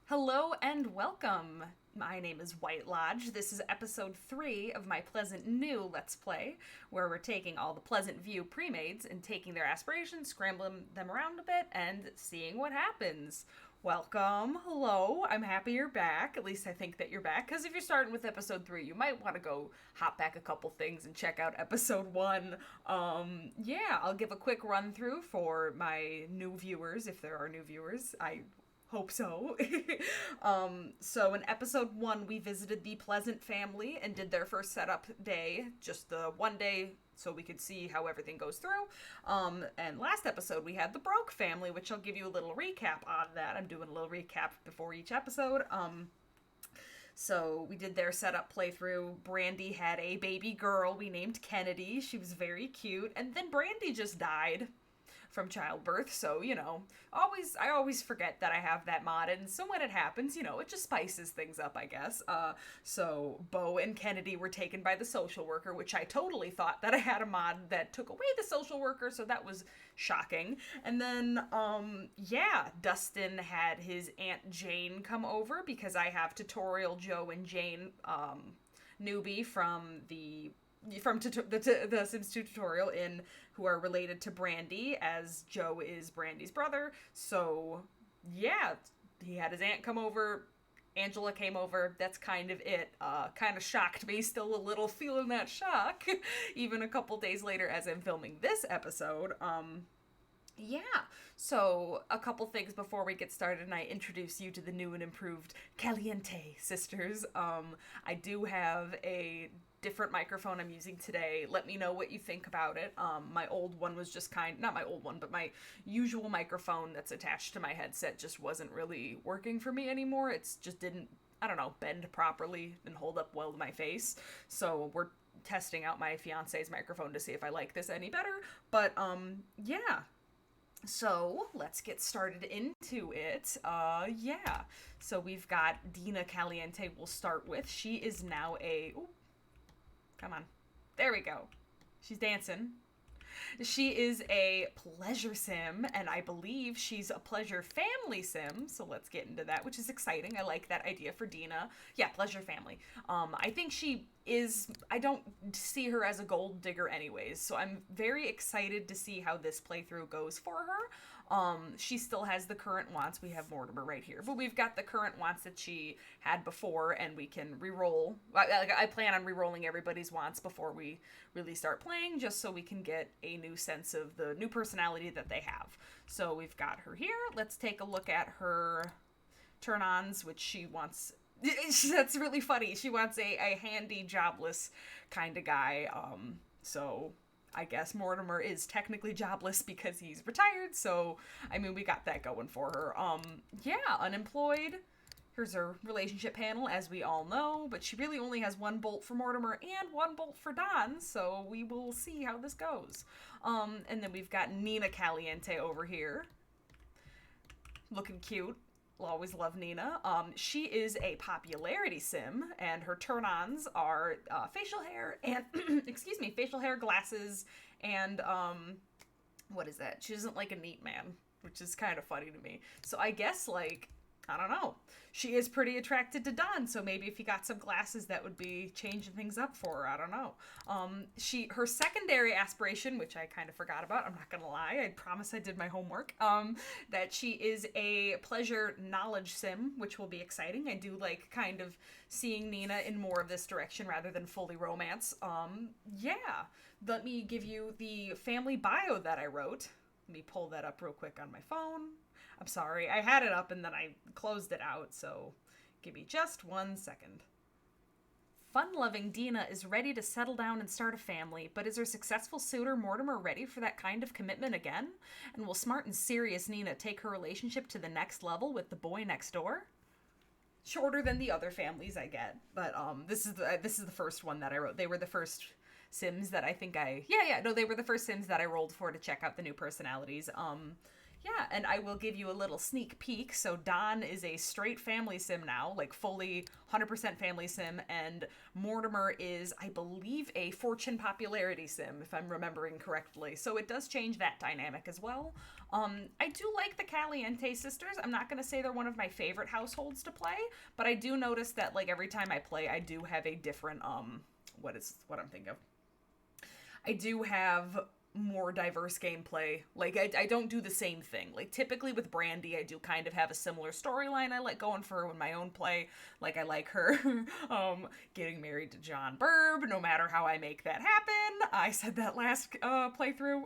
Hello and welcome. My name is White Lodge. This is episode 3 of my Pleasantview Let's Play, where we're taking all the Pleasantview premades and taking their aspirations, scrambling them around a bit, and seeing what happens. Welcome. Hello. I'm happy you're back. At least I think that you're back, because if you're starting with episode 3, you might want to go hop back a couple things and check out episode 1. Yeah, I'll give a quick run through for my new viewers, if there are new viewers. I hope so. So in episode 1, we visited the Pleasant family and did their first setup day, just the one day, so we could see how everything goes through. And last episode, we had the Broke family, which I'll give you a little recap on that. I'm doing a little recap before each episode. So we did their setup playthrough. Brandy had a baby girl we named Kennedy. She was very cute. And then Brandy just died from childbirth, so I always forget that I have that mod, and so when it happens, it just spices things up, I guess. So Bo and Kennedy were taken by the social worker, which I totally thought that I had a mod that took away the social worker, so that was shocking. And then yeah, Dustin had his Aunt Jane come over because I have tutorial Joe and Jane newbie from the Sims 2 tutorial who are related to Brandy, as Joe is Brandy's brother. So yeah, he had his aunt come over. Angela came over. That's kind of it. Kind of shocked me. Still a little feeling that shock, even a couple days later as I'm filming this episode. Yeah, so a couple things before we get started and I introduce you to the new and improved Caliente sisters. I do have a different microphone I'm using today. Let me know what you think about it. My old one was just not my old one, but my usual microphone that's attached to my headset just wasn't really working for me anymore. It's just didn't, I don't know, bend properly and hold up well to my face. So we're testing out my fiance's microphone to see if I like this any better. But yeah. So let's get started into it. Yeah. So we've got Dina Caliente we'll start with. She is now come on. There we go. She's dancing. She is a pleasure sim, and I believe she's a pleasure family sim. So let's get into that, which is exciting. I like that idea for Dina. Yeah, pleasure family. I think she is. I don't see her as a gold digger, anyways. So I'm very excited to see how this playthrough goes for her. She still has the current wants. We have Mortimer right here, but we've got the current wants that she had before, and we can re-roll. I plan on re-rolling everybody's wants before we really start playing, just so we can get a new sense of the new personality that they have. So we've got her here. Let's take a look at her turn-ons, which she wants. That's really funny. She wants a handy, jobless kind of guy. So I guess Mortimer is technically jobless because he's retired, so I mean we got that going for her. Yeah, unemployed. Here's her relationship panel, as we all know, but she really only has one bolt for Mortimer and one bolt for Don, so we will see how this goes. And then we've got Nina Caliente over here. Looking cute. We'll always love Nina. She is a popularity sim, and her turn-ons are facial hair and excuse me, facial hair, glasses, and what is that? She doesn't like a neat man, which is kind of funny to me. So I guess I don't know. She is pretty attracted to Don, so maybe if you got some glasses, that would be changing things up for her. I don't know. Her secondary aspiration, which I kind of forgot about. I'm not gonna lie. I promise I did my homework. That she is a pleasure knowledge sim, which will be exciting. I do like kind of seeing Nina in more of this direction rather than fully romance. Yeah. Let me give you the family bio that I wrote. Let me pull that up real quick on my phone. I'm sorry, I had it up and then I closed it out, so give me just 1 second. Fun-loving Dina is ready to settle down and start a family, but is her successful suitor Mortimer ready for that kind of commitment again? And will smart and serious Nina take her relationship to the next level with the boy next door? Shorter than the other families I get, but this is the first one that I wrote. They were the first Sims that I think they were the first Sims that I rolled for to check out the new personalities. Yeah, and I will give you a little sneak peek. So Don is a straight family sim now, like fully 100% family sim, and Mortimer is, I believe, a fortune popularity sim, if I'm remembering correctly. So it does change that dynamic as well. I do like the Caliente sisters. I'm not gonna say they're one of my favorite households to play, but I do notice that like every time I play, I do have a different what I'm thinking of. I do have more diverse gameplay. Like, I don't do the same thing. Like, typically with Brandy, I do kind of have a similar storyline I like going for in my own play. Like, I like her getting married to John Burb, no matter how I make that happen. I said that last playthrough.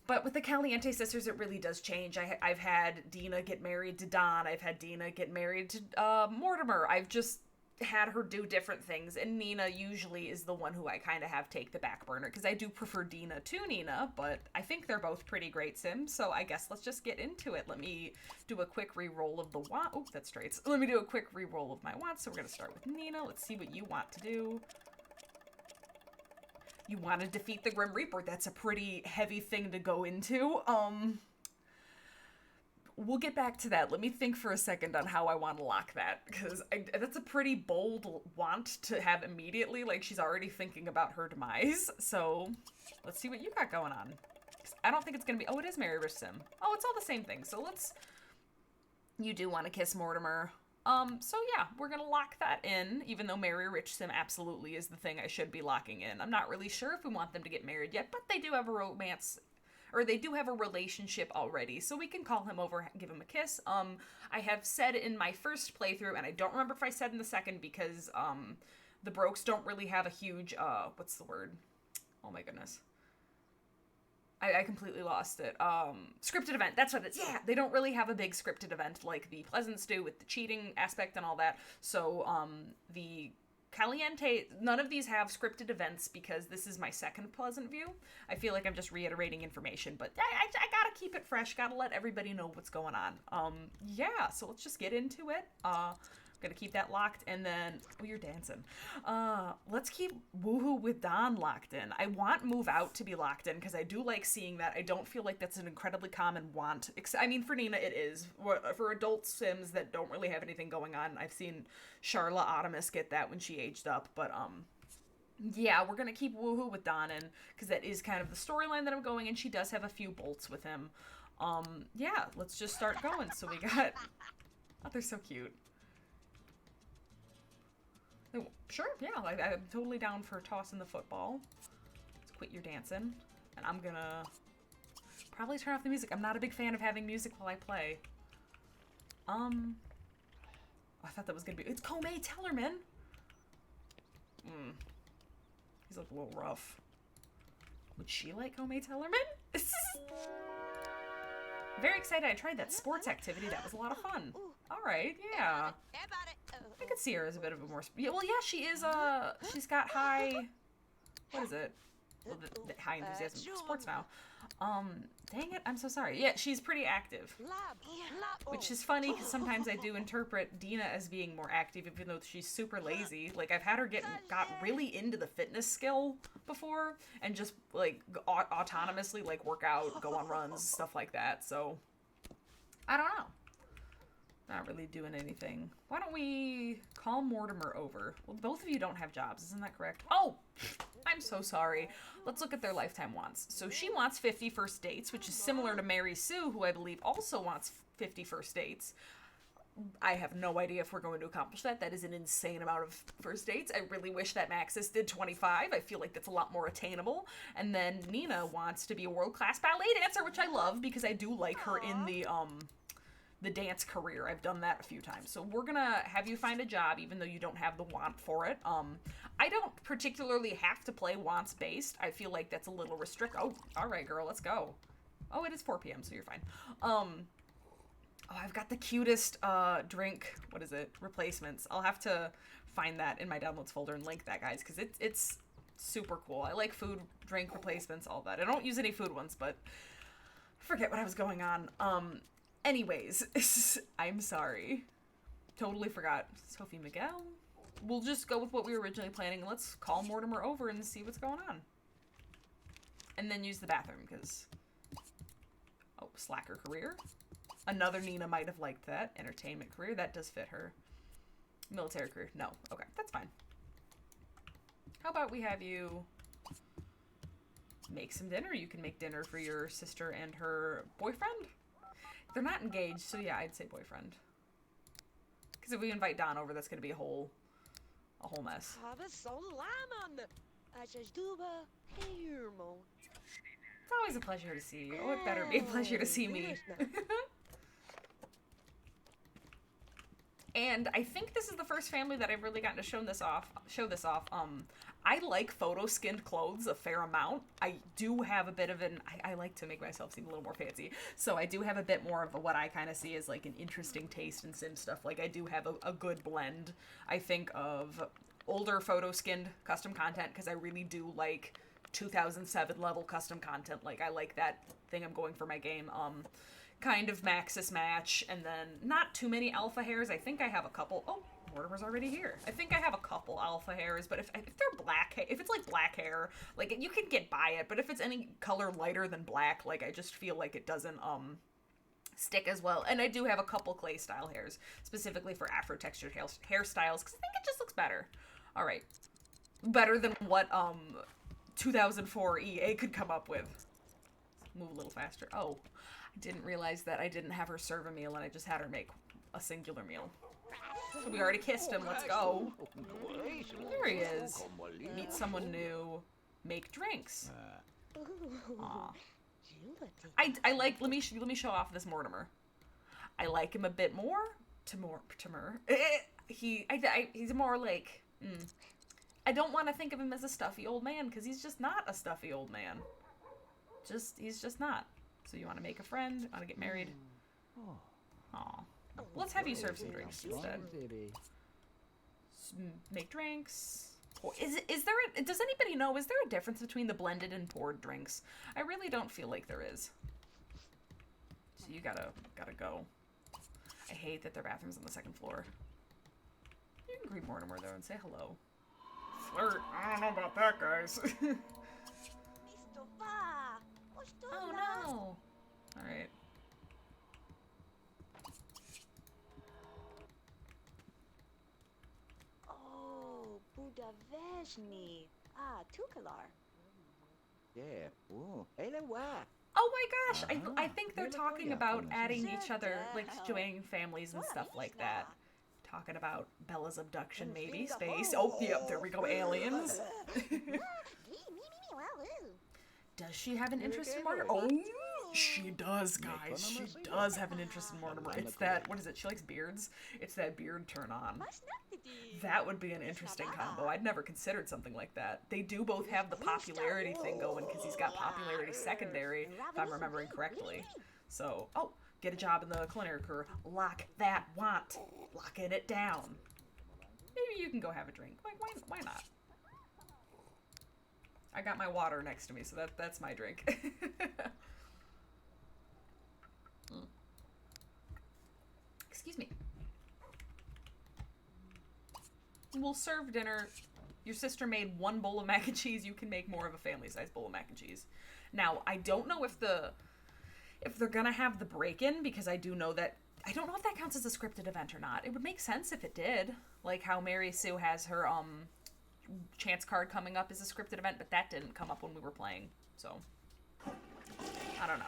But with the Caliente sisters, it really does change. I've had Dina get married to Don. I've had Dina get married to Mortimer. I've just had her do different things, and Nina usually is the one who I kind of have take the back burner, because I do prefer Dina to Nina, but I think they're both pretty great Sims, so I guess let's just get into it. Let me do a quick re-roll of the want. Oh, that's straight. Let me do a quick re-roll of my wants, so we're going to start with Nina. Let's see what you want to do. You want to defeat the Grim Reaper. That's a pretty heavy thing to go into. We'll get back to that. Let me think for a second on how I want to lock that, because that's a pretty bold want to have immediately. Like, she's already thinking about her demise. So let's see what you got going on. I don't think it's going to be... Oh, it is Mary Rich Sim. Oh, it's all the same thing. So let's... You do want to kiss Mortimer. So yeah, we're going to lock that in, even though Mary Rich Sim absolutely is the thing I should be locking in. I'm not really sure if we want them to get married yet, but they do have a romance... Or they do have a relationship already, so we can call him over and give him a kiss. I have said in my first playthrough, and I don't remember if I said in the second, because the Brokes don't really have a huge, what's the word? Oh my goodness. I completely lost it. Scripted event, that's what it is. Yeah, they don't really have a big scripted event like the Pleasants do with the cheating aspect and all that. So the Caliente, none of these have scripted events, because this is my second Pleasantview. I feel like I'm just reiterating information, but I gotta keep it fresh, gotta let everybody know what's going on. Yeah, so let's just get into it. Gonna keep that locked, and then... Oh, you're dancing. Let's keep Woohoo with Don locked in. I want Move Out to be locked in, because I do like seeing that. I don't feel like that's an incredibly common want. I mean, for Nina, it is. For adult Sims that don't really have anything going on, I've seen Charla Optimus get that when she aged up, but, yeah, we're gonna keep Woohoo with Don in, because that is kind of the storyline that I'm going in. She does have a few bolts with him. Yeah, let's just start going. So we got... Oh, they're so cute. Sure, yeah, I'm totally down for tossing the football. Let's quit your dancing. And I'm gonna probably turn off the music. I'm not a big fan of having music while I play. I thought that was gonna be... It's Comey Tellerman! He's like a little rough. Would she like Comey Tellerman? Very excited I tried that sports activity. That was a lot of fun. Alright, yeah. I could see her as a bit of a more... Well, yeah, she is, she's got high... What is it? Well, the high enthusiasm. Sports now. Dang it, I'm so sorry. Yeah, she's pretty active. Which is funny, because sometimes I do interpret Dina as being more active, even though she's super lazy. Like, I've had her got really into the fitness skill before, and just, like, autonomously, like, work out, go on runs, stuff like that, so... I don't know. Not really doing anything. Why don't we call Mortimer over? Well, both of you don't have jobs, isn't that correct? Oh! I'm so sorry. Let's look at their lifetime wants. So she wants 50 first dates, which is similar to Mary Sue, who I believe also wants 50 first dates. I have no idea if we're going to accomplish that. That is an insane amount of first dates. I really wish that Maxis did 25. I feel like that's a lot more attainable. And then Nina wants to be a world-class ballet dancer, which I love, because I do like her in the dance career. I've done that a few times. So we're gonna have you find a job, even though you don't have the want for it. I don't particularly have to play wants based. I feel like that's a little restricted. Oh, all right, girl, let's go. Oh, it is 4 p.m., so you're fine. Oh, I've got the cutest drink, what is it, replacements. I'll have to find that in my downloads folder and link that, guys, because it's super cool. I like food, drink replacements, all that. I don't use any food ones, but I forget what I was going on. Anyways, I'm sorry. Totally forgot. Sophie Miguel? We'll just go with what we were originally planning. Let's call Mortimer over and see what's going on. And then use the bathroom, because... Oh, slacker career. Another Nina might have liked that. Entertainment career. That does fit her. Military career. No. Okay, that's fine. How about we have you make some dinner? You can make dinner for your sister and her boyfriend. They're not engaged, so yeah, I'd say boyfriend. Because if we invite Don over, that's going to be a whole mess. It's always a pleasure to see you. Oh, it better be a pleasure to see me. And I think this is the first family that I've really gotten to show this off. I like photo skinned clothes a fair amount. I do have a bit of I like to make myself seem a little more fancy. So I do have a bit more of what I kind of see as like an interesting taste in sim stuff. Like I do have a good blend, I think, of older photo skinned custom content, because I really do like 2007 level custom content. Like I like that thing I'm going for my game. Kind of Maxis match, and then not too many alpha hairs. I think I have a couple. Oh, Mortimer's already here. I think I have a couple alpha hairs, but if they're black hair, if it's like black hair, like you can get by it, but if it's any color lighter than black, like I just feel like it doesn't stick as well. And I do have a couple clay style hairs, specifically for Afro textured hairstyles, because I think it just looks better. All right, better than what 2004 EA could come up with. Move a little faster. Oh, I didn't realize that I didn't have her serve a meal and I just had her make a singular meal. So we already kissed him. Let's go. There he is. Meet someone new. Make drinks. Aw. I like. Let me show off this Mortimer. I like him a bit more. Timur. He's more like. I don't want to think of him as a stuffy old man, because he's just not a stuffy old man. He's just not. So you want to make a friend? Want to get married? Aw. Let's have you serve some drinks instead. Make drinks. Does anybody know, is there a difference between the blended and poured drinks? I really don't feel like there is. So you gotta go. I hate that their bathroom's on the second floor. You can greet Mortimer though and say hello. Flirt? I don't know about that, guys. Oh no! Alright. Oh, Budaveshni. Ah, Tukalar. Yeah. Oh, hey, what? Oh my gosh! I think they're talking about adding each other, like joining families and stuff like that. Talking about Bella's abduction, maybe. Space. Oh, yep, there we go, aliens. Does she have an interest in Mortimer? Oh, she does, guys. She does have an interest in Mortimer. It's that, what is it? She likes beards? It's that beard turn on. That would be an interesting combo. I'd never considered something like that. They do both have the popularity thing going, because he's got popularity secondary, if I'm remembering correctly. So, oh, get a job in the culinary career. Lock that want. Locking it down. Maybe you can go have a drink. Like, why not? I got my water next to me, so that's my drink. Excuse me. We'll serve dinner. Your sister made one bowl of mac and cheese. You can make more of a family-sized bowl of mac and cheese. Now, I don't know if they're gonna have the break-in, because I don't know if that counts as a scripted event or not. It would make sense if it did. Like how Mary Sue has her, chance card coming up as a scripted event, but that didn't come up when we were playing, so I don't know.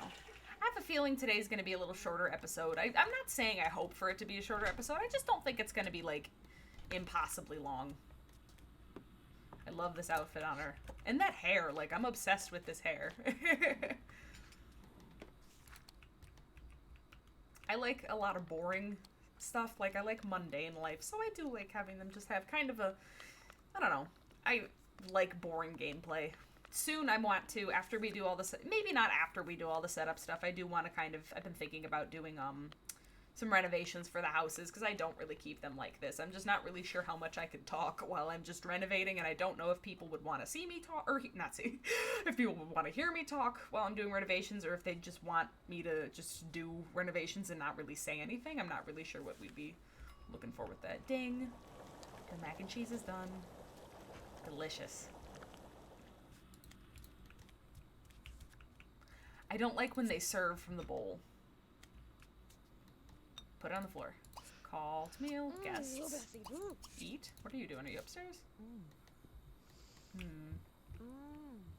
I have a feeling today's going to be a little shorter episode. I'm not saying I hope for it to be a shorter episode. I just don't think it's going to be like impossibly long. I love this outfit on her, and that hair. Like, I'm obsessed with this hair. I like a lot of boring stuff. Like, I like mundane life, so I do like having them just have kind of a, I don't know. I like boring gameplay. Soon I want to, after we do all this, maybe not after we do all the setup stuff, I do want to kind of, I've been thinking about doing some renovations for the houses, because I don't really keep them like this. I'm just not really sure how much I could talk while I'm just renovating, and I don't know if people would want to see me talk, or not see, if people would want to hear me talk while I'm doing renovations, or if they just want me to just do renovations and not really say anything. I'm not really sure what we'd be looking for with that. Ding. The mac and cheese is done. Delicious. I don't like when they serve from the bowl. Put it on the floor. Call to meal. Guests. Eat. What are you doing? Are you upstairs?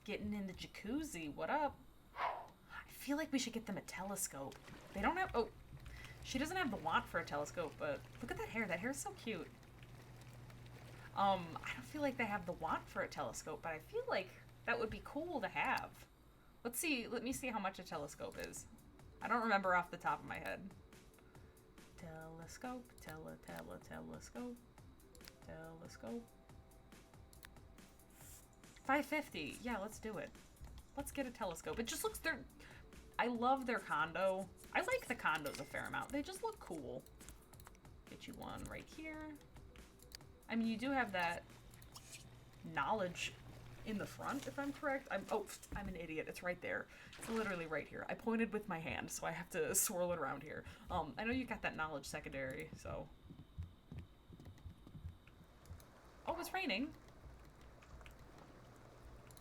Getting in the jacuzzi. What up? I feel like we should get them a telescope. They don't have... Oh. She doesn't have the want for a telescope, but look at that hair. That hair is so cute. I don't feel like they have the want for a telescope, but I feel like that would be cool to have. Let's see. Let me see how much a telescope is. I don't remember off the top of my head. Telescope. Telescope. Telescope. 550. Yeah, let's do it. Let's get a telescope. It just looks... I love their condo. I like the condos a fair amount. They just look cool. Get you one right here. I mean, you do have that knowledge in the front, if I'm correct. I'm an idiot. It's right there. It's literally right here. I pointed with my hand, so I have to swirl it around here. I know you got that knowledge secondary, so... Oh, it's raining.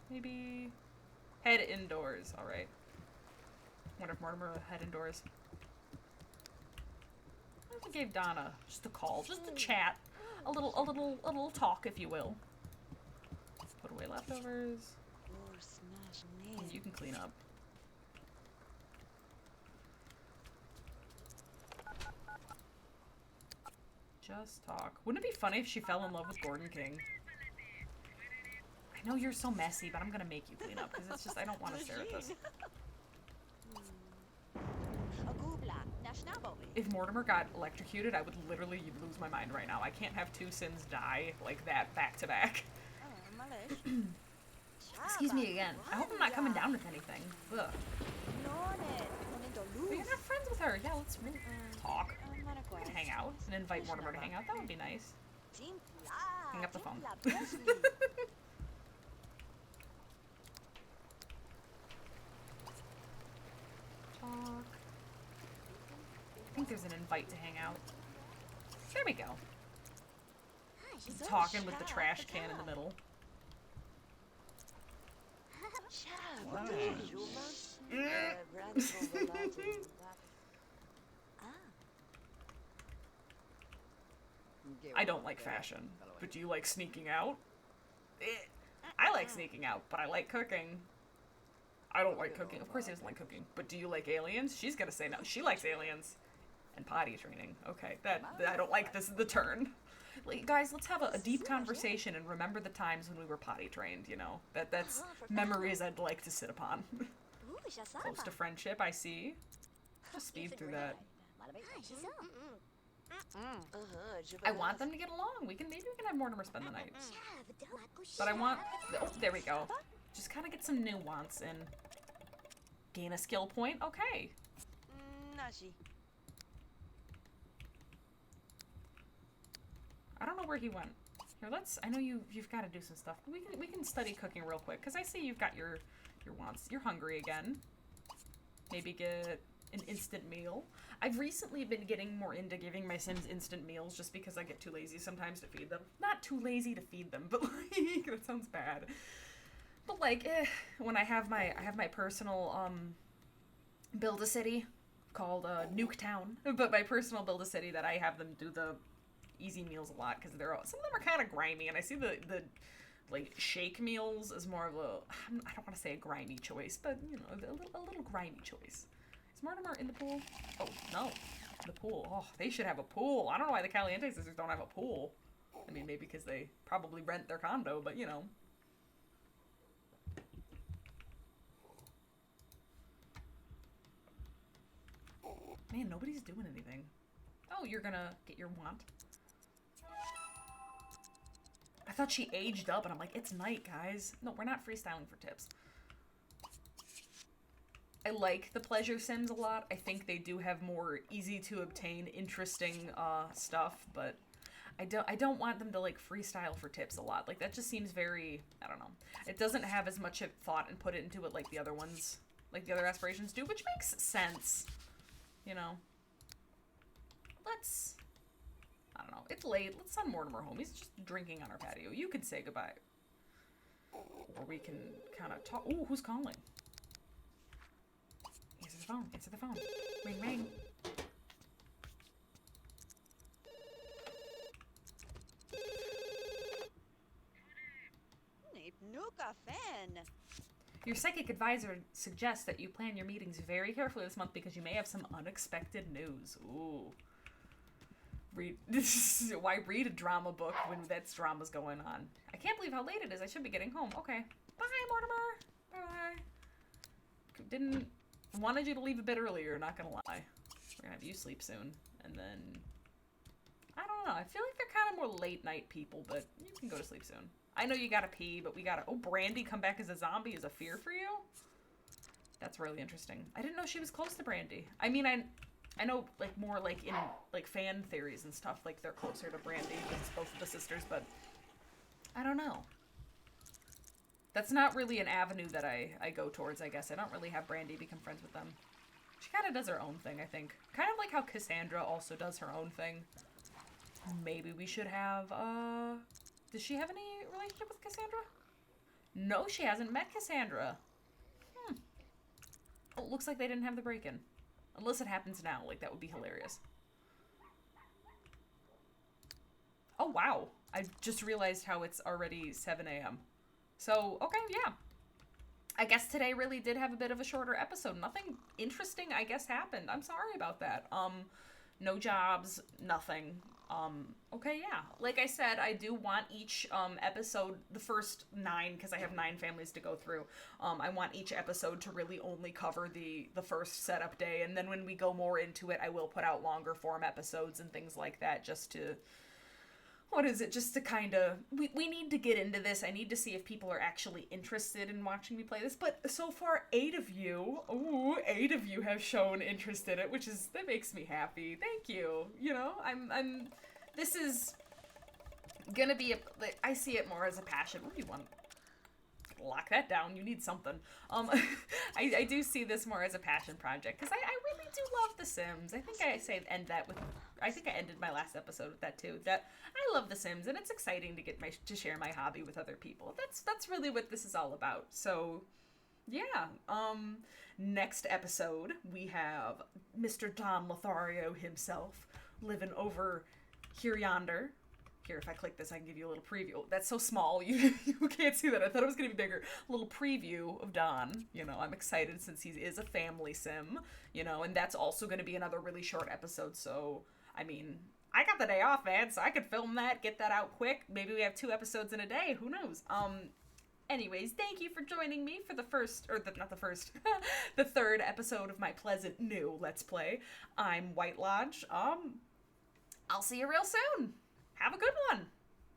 Maybe... Head indoors. Alright. Wonder if Mortimer will head indoors. I gave Donna just a call, just a chat. A little talk, if you will. Put away leftovers. And you can clean up. Just talk. Wouldn't it be funny if she fell in love with Gordon King? I know you're so messy, but I'm gonna make you clean up because it's just I don't want to stare at this. If Mortimer got electrocuted, I would literally lose my mind right now. I can't have two Sims die like that back to back. Excuse me again. I hope I'm not coming down with anything. Ugh. But you're not friends with her. Yeah, let's talk. We can hang out and invite Mortimer to hang out. That would be nice. Hang up the phone. Talk. I think there's an invite to hang out. There we go. Talking with the trash can in the middle. I don't like fashion, but do you like sneaking out? I like sneaking out, but I like cooking. I don't like cooking. Of course he doesn't like cooking. But do you like aliens? She's gonna say no. She likes aliens. And potty training. Okay, that I don't like this the turn. Like, guys, let's have a deep conversation and remember the times when we were potty trained, you know? That's memories I'd like to sit upon. Close to friendship, I see. Just speed through that. I want them to get along. Maybe we can have Mortimer spend the night. But I want... Oh, there we go. Just kind of get some nuance and gain a skill point. Okay. I don't know where he went. Here, I know you've got to do some stuff. We can study cooking real quick because I see you've got your wants. You're hungry again. Maybe get an instant meal. I've recently been getting more into giving my Sims instant meals just because I get too lazy sometimes to feed them. Not too lazy to feed them, but like that sounds bad. But like, when I have my personal build-a-city called Nuketown, but my personal build-a-city that I have them do the easy meals a lot because some of them are kind of grimy, and I see the like shake meals as more of a I don't want to say a grimy choice, but you know a little grimy choice. Is Mortimer in the pool? Oh no, the pool. Oh, they should have a pool. I don't know why the Caliente sisters don't have a pool. I mean, maybe because they probably rent their condo, but you know. Man, nobody's doing anything. Oh, you're gonna get your want. I thought she aged up, and I'm like, it's night, guys. No, we're not freestyling for tips. I like the pleasure sims a lot. I think they do have more easy to obtain, interesting stuff, but I don't want them to like freestyle for tips a lot. Like that just seems very, I don't know. It doesn't have as much thought and put it into it like the other ones, like the other aspirations do, which makes sense. You know. I don't know. It's late. Let's send Mortimer home. He's just drinking on our patio. You can say goodbye. Or we can kind of talk. Ooh, who's calling? phone. Answer the phone. Ring, ring. Nuka fan. Your psychic advisor suggests that you plan your meetings very carefully this month because you may have some unexpected news. Ooh. Why read a drama book when that's drama's going on? I can't believe how late it is. I should be getting home. Okay. Bye, Mortimer. Bye-bye. Didn't... Wanted you to leave a bit earlier, not gonna lie. We're gonna have you sleep soon. And then... I don't know. I feel like they're kind of more late night people, but you can go to sleep soon. I know you gotta pee, but we gotta... Oh, Brandy come back as a zombie is a fear for you? That's really interesting. I didn't know she was close to Brandy. I mean, I know, like, more, like, in, like, fan theories and stuff, like, they're closer to Brandy because both of the sisters, but I don't know. That's not really an avenue that I go towards, I guess. I don't really have Brandy become friends with them. She kind of does her own thing, I think. Kind of like how Cassandra also does her own thing. Maybe we should have, does she have any relationship with Cassandra? No, she hasn't met Cassandra. Oh, looks like they didn't have the break-in. Unless it happens now, like, that would be hilarious. Oh, wow. I just realized how it's already 7 a.m. So, okay, yeah. I guess today really did have a bit of a shorter episode. Nothing interesting, I guess, happened. I'm sorry about that. No jobs, nothing. Okay, yeah. Like I said, I do want each, episode, the first 9, because I have 9 families to go through, I want each episode to really only cover the first setup day, and then when we go more into it, I will put out longer form episodes and things like that, just to, just to kind of, we need to get into this. I need to see if people are actually interested in watching me play this, but so far, 8 of you have shown interest in it, that makes me happy. Thank you. You know, this is gonna be I see it more as a passion. What do you want? Lock that down. You need something. I do see this more as a passion project because I really do love The Sims. I think I ended my last episode with that too. That I love The Sims and it's exciting to get to share my hobby with other people. That's really what this is all about. So, yeah. Next episode we have Mr. Don Lothario himself living over here yonder. Here, if I click this, I can give you a little preview. That's so small, you can't see that. I thought it was going to be bigger. A little preview of Don. You know, I'm excited since he is a family sim, you know, and that's also going to be another really short episode. So, I mean, I got the day off, man, so I could film that, get that out quick. Maybe we have 2 episodes in a day. Who knows? Anyways, thank you for joining me for the third episode of my pleasant new Let's Play. I'm White Lodge. I'll see you real soon. Have a good one.